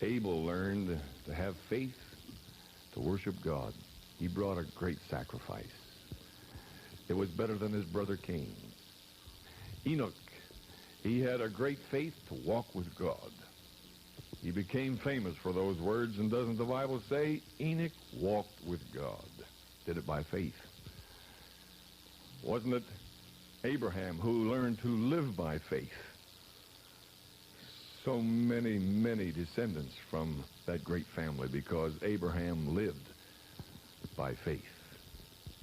Abel learned to have faith to worship God. He brought a great sacrifice. It was better than his brother Cain. Enoch, he had a great faith to walk with God. He became famous for those words, and doesn't the Bible say Enoch walked with God? Did it by faith. Wasn't it Abraham who learned to live by faith? So many, many descendants from that great family because Abraham lived by faith.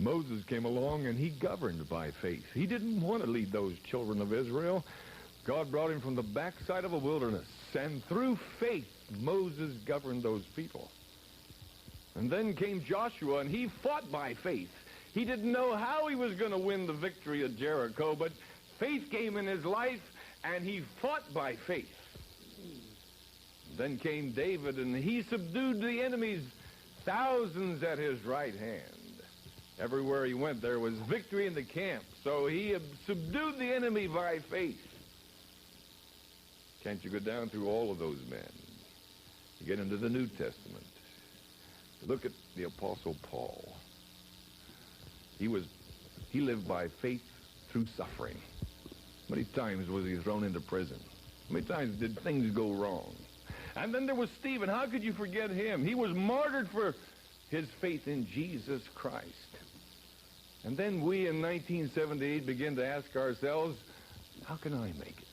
Moses came along and he governed by faith. He didn't want to lead those children of Israel. God brought him from the backside of a wilderness, and through faith, Moses governed those people. And then came Joshua, and he fought by faith. He didn't know how he was going to win the victory at Jericho, but faith came in his life, and he fought by faith. Then came David, and he subdued the enemies, thousands at his right hand. Everywhere he went, there was victory in the camp, so he subdued the enemy by faith. Can't you go down through all of those men? You get into the New Testament. Look at the Apostle Paul. He lived by faith through suffering. How many times was he thrown into prison? How many times did things go wrong? And then there was Stephen. How could you forget him? He was martyred for his faith in Jesus Christ. And then we in 1978 begin to ask ourselves, how can I make it?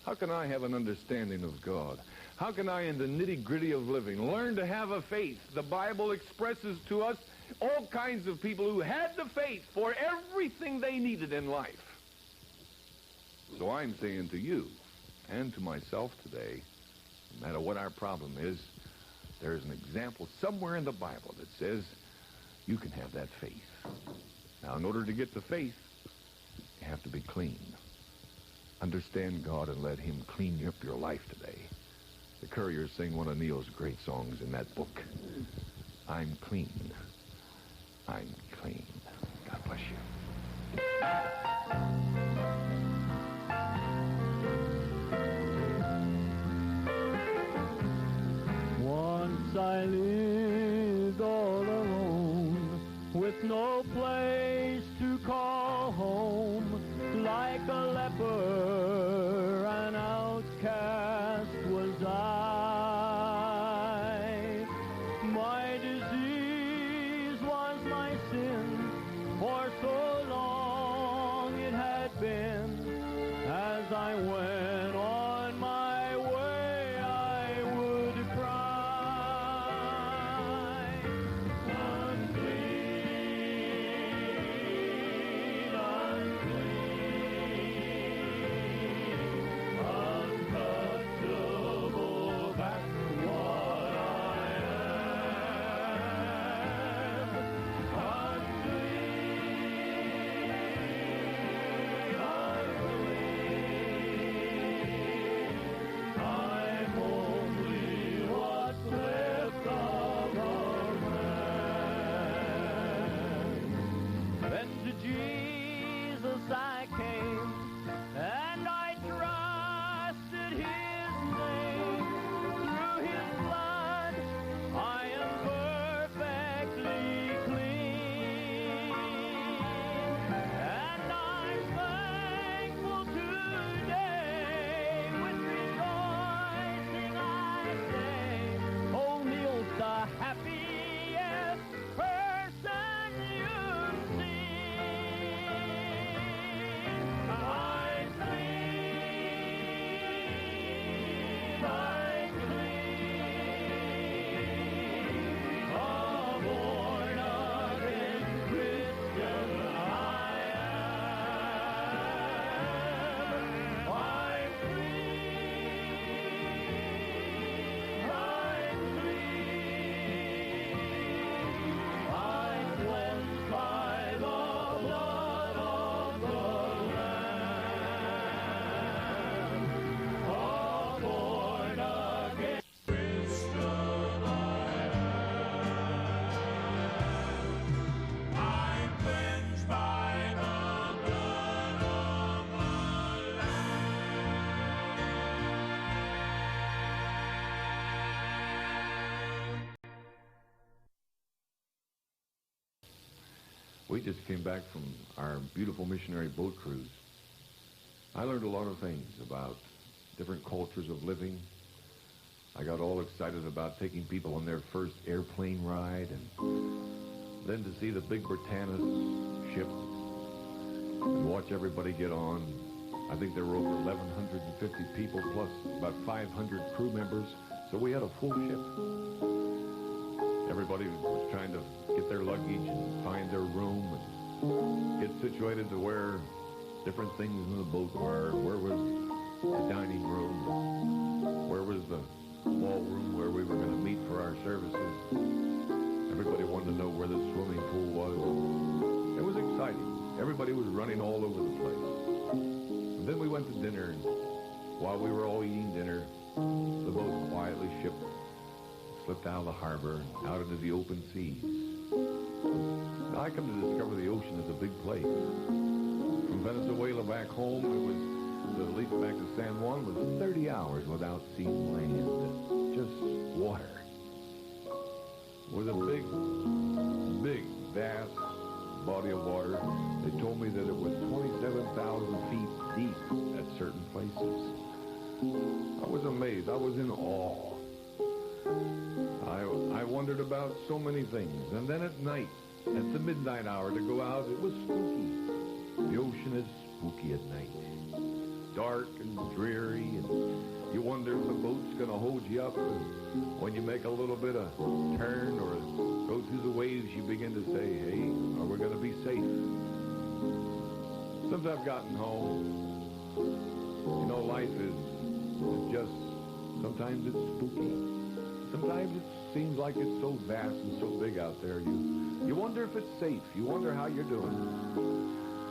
How can I have an understanding of God? How can I, in the nitty-gritty of living, learn to have a faith? The Bible expresses to us all kinds of people who had the faith for everything they needed in life. So I'm saying to you and to myself today, no matter what our problem is, there's an example somewhere in the Bible that says you can have that faith. Now, in order to get the faith, you have to be clean. Understand God and let him clean up your life today. The Couriers sing one of Neil's great songs in that book. I'm clean. I'm clean. God bless you. Once I lived all alone, with no place to call home, like a leper, an outcast was I. My disease was my sin, for so long it had been. As I went on my way, I would cry, unclean, unclean, untouchable, that's what I am. I'm only what's left of a man. Then to Jesus I came, and I trusted his name. Through his blood I am perfectly clean, and I'm thankful today. With rejoicing I say, oh, Neil's the happiest person you've seen. We just came back from our beautiful missionary boat cruise. I learned a lot of things about different cultures of living. I got all excited about taking people on their first airplane ride, and then to see the big Britannia ship and watch everybody get on. I think there were over 1,150 people plus about 500 crew members, so we had a full ship. Everybody was trying to get their luggage and find their room and get situated to where different things in the boat were. Where was the dining room? Where was the ballroom where we were going to meet for our services? Everybody wanted to know where the swimming pool was. It was exciting. Everybody was running all over the place. And then we went to dinner, and while we were all eating dinner, the boat quietly slipped out of the harbor, out into the open seas. Now, I come to discover the ocean is a big place. From Venezuela back home, it was, at least back to San Juan, was 30 hours without seeing land. Just water. With a big, vast body of water. They told me that it was 27,000 feet deep at certain places. I was amazed. I was in awe. I wondered about so many things. And then at night, at the midnight hour to go out, it was spooky. The ocean is spooky at night. Dark and dreary, and you wonder if the boat's going to hold you up. And when you make a little bit of turn or go through the waves, you begin to say, hey, are we going to be safe? Since I've gotten home, you know, life is just, sometimes it's spooky. Sometimes it seems like it's so vast and so big out there. You wonder if it's safe. You wonder how you're doing.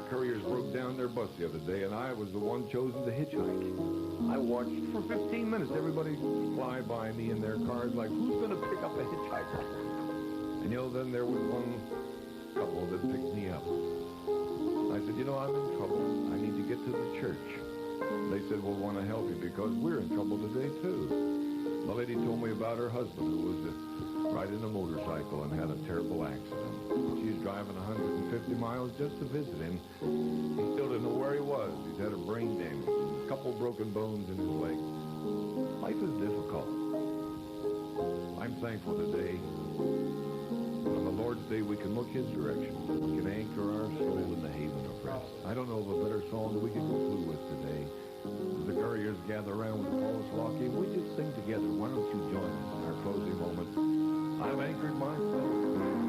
Couriers broke down their bus the other day, and I was the one chosen to hitchhike. I watched for 15 minutes everybody fly by me in their cars like, who's going to pick up a hitchhiker? And, you know, then there was one couple that picked me up. I said, you know, I'm in trouble. I need to get to the church. They said, we'll want to help you because we're in trouble today, too. The lady told me about her husband who was riding a motorcycle and had a terrible accident. She's driving 150 miles just to visit him. He still didn't know where he was. He's had a brain damage, a couple broken bones in his leg. Life is difficult. I'm thankful today. On the Lord's Day, we can look His direction. We can anchor our soul in the haven of rest. I don't know of a better song that we can conclude with today. As the Couriers gather around with Wislocky, we just sing together. Why don't you join us in our closing moments? I've anchored my soul.